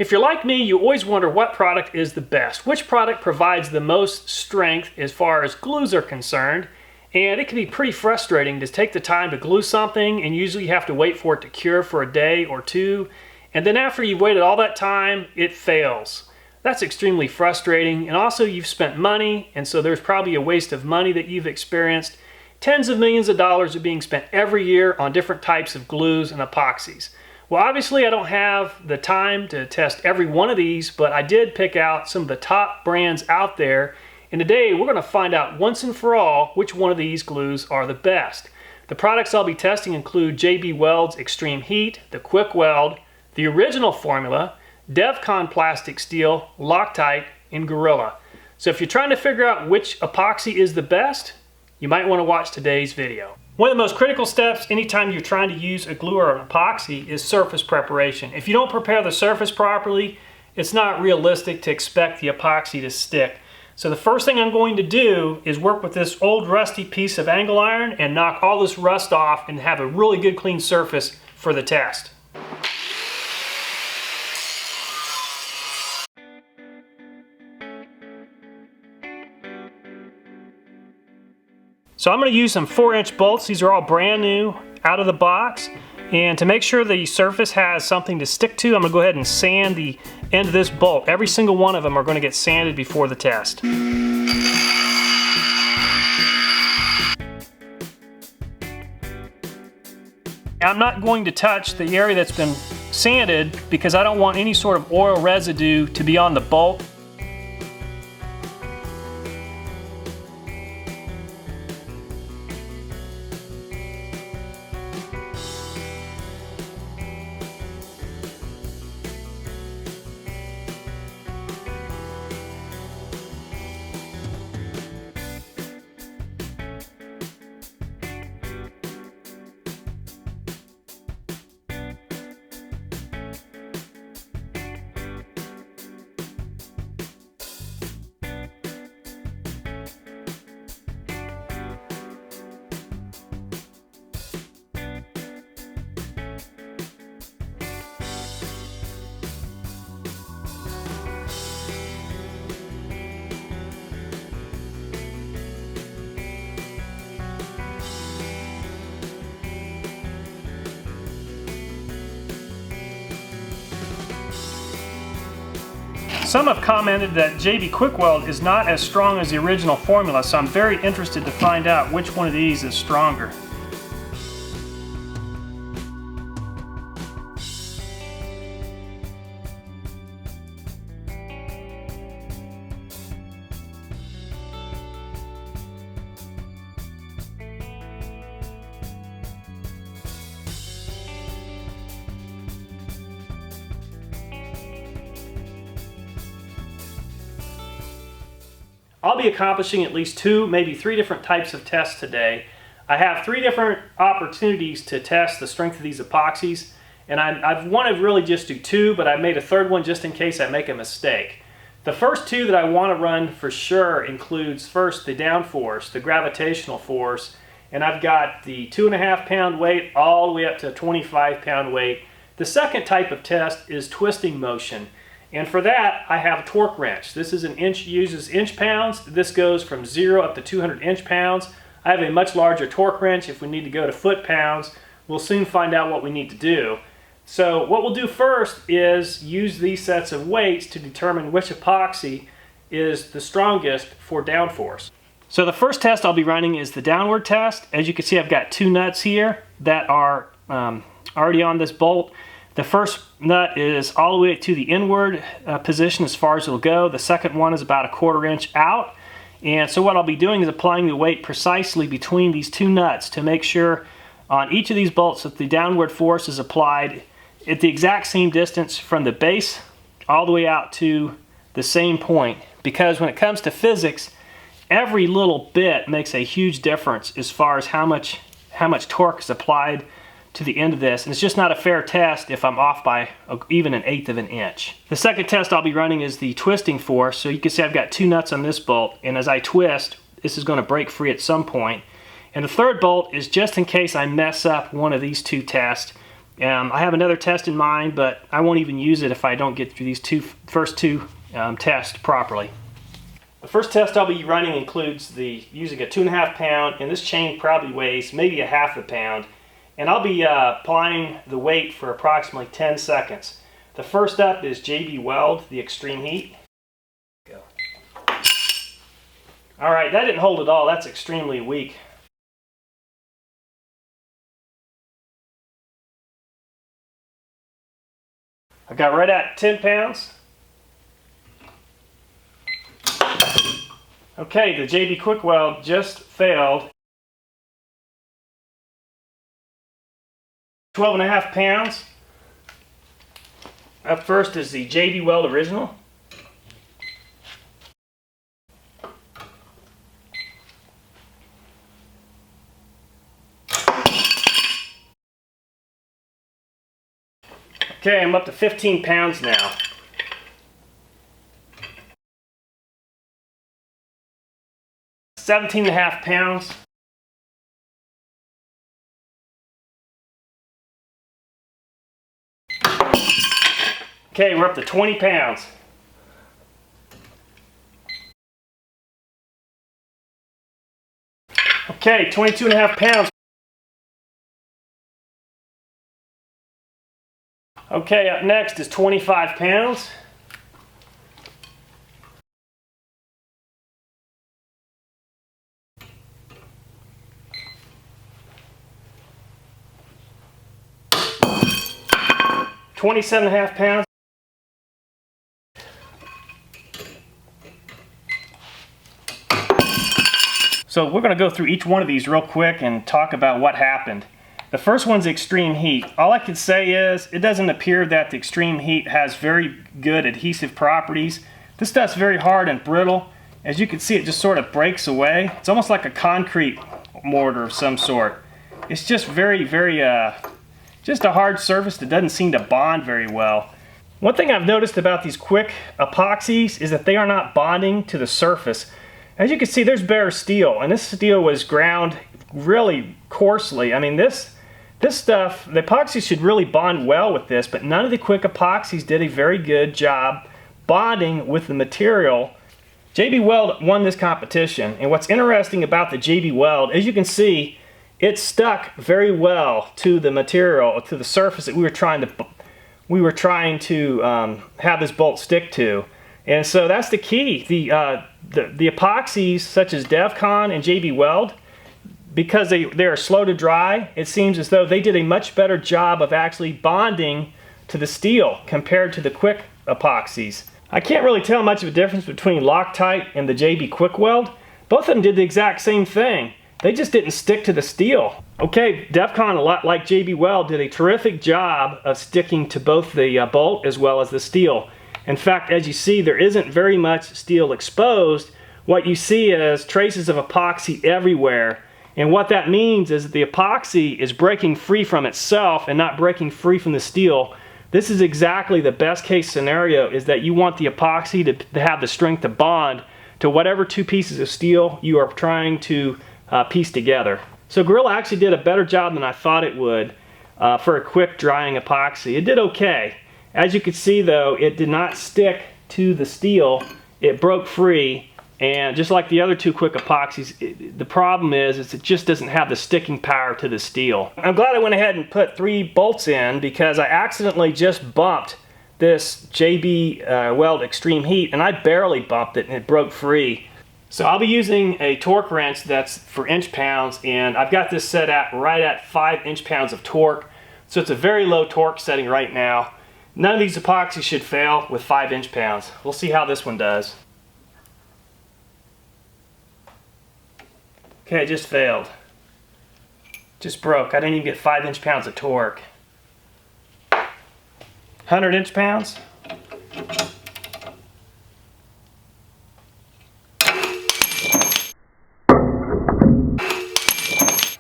If you're like me, you always wonder what product is the best, which product provides the most strength as far as glues are concerned, and it can be pretty frustrating to take the time to glue something and usually you have to wait for it to cure for a day or two, and then after you've waited all that time, it fails. That's extremely frustrating, and also you've spent money, and so there's probably a waste of money that you've experienced. Tens of millions of dollars are being spent every year on different types of glues and epoxies. Well, obviously I don't have the time to test every one of these, but I did pick out some of the top brands out there, and today we're going to find out once and for all which one of these glues are the best. The products I'll be testing include Weld's Extreme Heat, the KwikWeld, the original formula, Devcon plastic steel, Loctite, and Gorilla. So if you're trying to figure out which epoxy is the best, you might want to watch today's video. One of the most critical steps anytime you're trying to use a glue or an epoxy is surface preparation. If you don't prepare the surface properly, it's not realistic to expect the epoxy to stick. So the first thing I'm going to do is work with this old rusty piece of angle iron and knock all this rust off and have a really good clean surface for the test. So I'm going to use some 4-inch bolts. These are all brand new out of the box. And to make sure the surface has something to stick to, I'm going to go ahead and sand the end of this bolt. Every single one of them are going to get sanded before the test. I'm not going to touch the area that's been sanded because I don't want any sort of oil residue to be on the bolt. Some have commented that KwikWeld is not as strong as the original formula, so I'm very interested to find out which one of these is stronger. I'll be accomplishing at least 2, maybe 3 different types of tests today. I have 3 different opportunities to test the strength of these epoxies, and I want to really just do 2, but I made a 3rd one just in case I make a mistake. The first 2 that I want to run for sure includes first the downforce, the gravitational force, and I've got the 2.5 pound weight all the way up to a 25 pound weight. The second type of test is twisting motion. And for that, I have a torque wrench. This is uses inch pounds. This goes from 0 up to 200 inch pounds. I have a much larger torque wrench if we need to go to foot pounds. We'll soon find out what we need to do. So what we'll do first is use these sets of weights to determine which epoxy is the strongest for downforce. So the first test I'll be running is the downward test. As you can see, I've got 2 nuts here that are already on this bolt. The first nut is all the way to the inward position as far as it'll go. The second one is about a 1/4 inch out. And so what I'll be doing is applying the weight precisely between these 2 nuts to make sure on each of these bolts that the downward force is applied at the exact same distance from the base all the way out to the same point. Because when it comes to physics, every little bit makes a huge difference as far as how much torque is applied to the end of this, and it's just not a fair test if I'm off by even 1/8 of an inch. The second test I'll be running is the twisting force. So you can see I've got 2 nuts on this bolt, and as I twist, this is going to break free at some point. And the third bolt is just in case I mess up one of these 2 tests. I have another test in mind, but I won't even use it if I don't get through these first two tests properly. The first test I'll be running includes using a 2.5 pound, and this chain probably weighs maybe a 1/2 pound, and I'll be applying the weight for approximately 10 seconds. The first up is Weld, the Extreme Heat. Go. All right, that didn't hold at all. That's extremely weak. I got right at 10 pounds. Okay, the KwikWeld just failed. 12.5 pounds. Up first is the Weld original. Okay, I'm up to 15 pounds now. $17.5 pounds. Okay, we're up to 20 pounds. Okay, 22.5 pounds. Okay, up next is 25 pounds. $27.5 pounds. So we're going to go through each one of these real quick and talk about what happened. The first one's Extreme Heat. All I can say is it doesn't appear that the Extreme Heat has very good adhesive properties. This stuff's very hard and brittle. As you can see, it just sort of breaks away. It's almost like a concrete mortar of some sort. It's just very, just a hard surface that doesn't seem to bond very well. One thing I've noticed about these Kwik epoxies is that they are not bonding to the surface. As you can see, there's bare steel, and this steel was ground really coarsely. I mean, this stuff, the epoxy should really bond well with this, but none of the Kwik epoxies did a very good job bonding with the material. Weld won this competition, and what's interesting about the Weld, as you can see, it stuck very well to the material, to the surface that we were trying to have this bolt stick to. And so that's the key. The epoxies such as Devcon and Weld, because they are slow to dry, it seems as though they did a much better job of actually bonding to the steel compared to the Kwik epoxies. I can't really tell much of a difference between Loctite and the KwikWeld. Both of them did the exact same thing. They just didn't stick to the steel. Okay, Devcon, a lot like Weld, did a terrific job of sticking to both the bolt as well as the steel. In fact, as you see, there isn't very much steel exposed. What you see is traces of epoxy everywhere. And what that means is that the epoxy is breaking free from itself and not breaking free from the steel. This is exactly the best case scenario, is that you want the epoxy to have the strength to bond to whatever two pieces of steel you are trying to piece together. So Gorilla actually did a better job than I thought it would for a quick drying epoxy. It did okay. As you can see though, it did not stick to the steel. It broke free, and just like the other two Kwik epoxies, the problem is it just doesn't have the sticking power to the steel. I'm glad I went ahead and put 3 bolts in, because I accidentally just bumped this Weld Extreme Heat, and I barely bumped it and it broke free. So I'll be using a torque wrench that's for inch-pounds, and I've got this set at right at 5 inch-pounds of torque. So it's a very low torque setting right now. None of these epoxies should fail with 5 inch-pounds. We'll see how this one does. Okay, it just failed. Just broke. I didn't even get 5 inch-pounds of torque. 100 inch-pounds.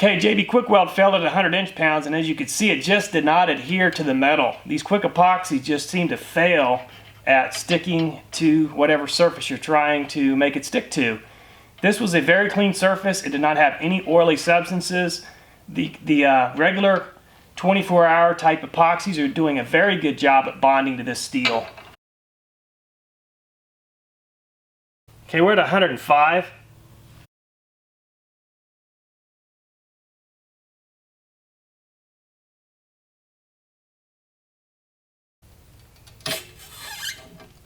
Okay, KwikWeld failed at 100 inch-pounds, and as you can see, it just did not adhere to the metal. These Kwik epoxies just seem to fail at sticking to whatever surface you're trying to make it stick to. This was a very clean surface. It did not have any oily substances. The regular 24-hour type epoxies are doing a very good job at bonding to this steel. Okay, we're at 105.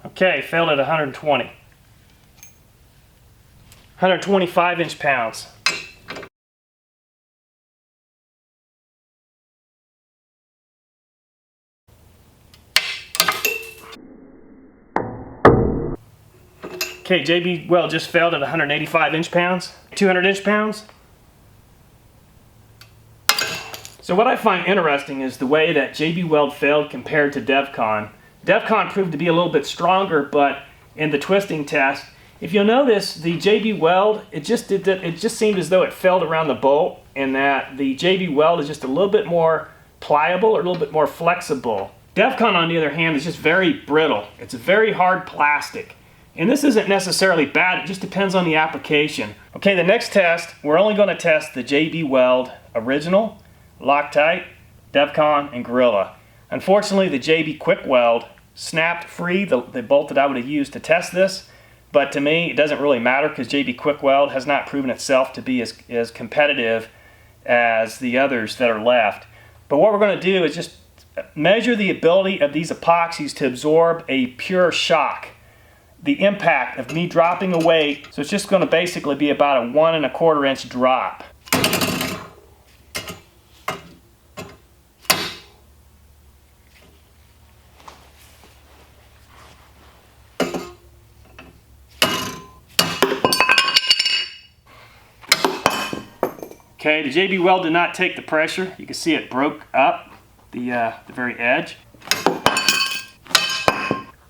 Okay, failed at 120. 125 inch-pounds. Okay, JB Weld just failed at 185 inch-pounds. 200 inch-pounds. So what I find interesting is the way that JB Weld failed compared to Devcon. Devcon proved to be a little bit stronger, but in the twisting test, if you'll notice, the JB Weld, it just seemed as though it failed around the bolt, and that the JB Weld is just a little bit more pliable or a little bit more flexible. Devcon, on the other hand, is just very brittle. It's a very hard plastic. And this isn't necessarily bad, it just depends on the application. Okay, the next test, we're only going to test the JB Weld Original, Loctite, Devcon, and Gorilla. Unfortunately, the JB KwikWeld snapped free, the bolt that I would have used to test this, but to me it doesn't really matter because JB KwikWeld has not proven itself to be as competitive as the others that are left. But what we're going to do is just measure the ability of these epoxies to absorb a pure shock. The impact of me dropping a weight, so it's just going to basically be about a 1 1/4 inch drop. Okay, the JB Weld did not take the pressure. You can see it broke up the very edge.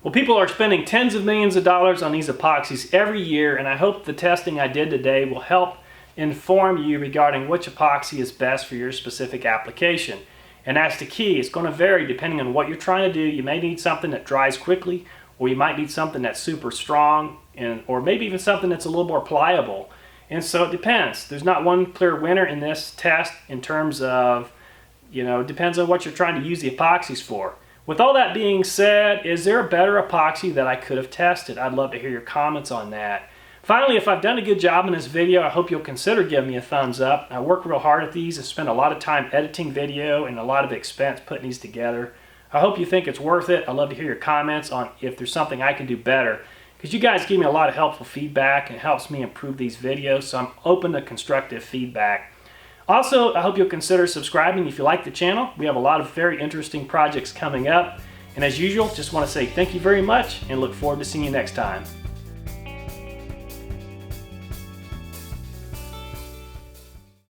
Well, people are spending tens of millions of dollars on these epoxies every year, and I hope the testing I did today will help inform you regarding which epoxy is best for your specific application. And that's the key. It's going to vary depending on what you're trying to do. You may need something that dries quickly, or you might need something that's super strong, or maybe even something that's a little more pliable. And so it depends. There's not one clear winner in this test in terms of, it depends on what you're trying to use the epoxies for. With all that being said, is there a better epoxy that I could have tested? I'd love to hear your comments on that. Finally, if I've done a good job in this video, I hope you'll consider giving me a thumbs up. I work real hard at these. I spend a lot of time editing video and a lot of expense putting these together. I hope you think it's worth it. I'd love to hear your comments on if there's something I can do better, because you guys give me a lot of helpful feedback and it helps me improve these videos, so I'm open to constructive feedback. Also, I hope you'll consider subscribing if you like the channel. We have a lot of very interesting projects coming up. And as usual, just want to say thank you very much and look forward to seeing you next time.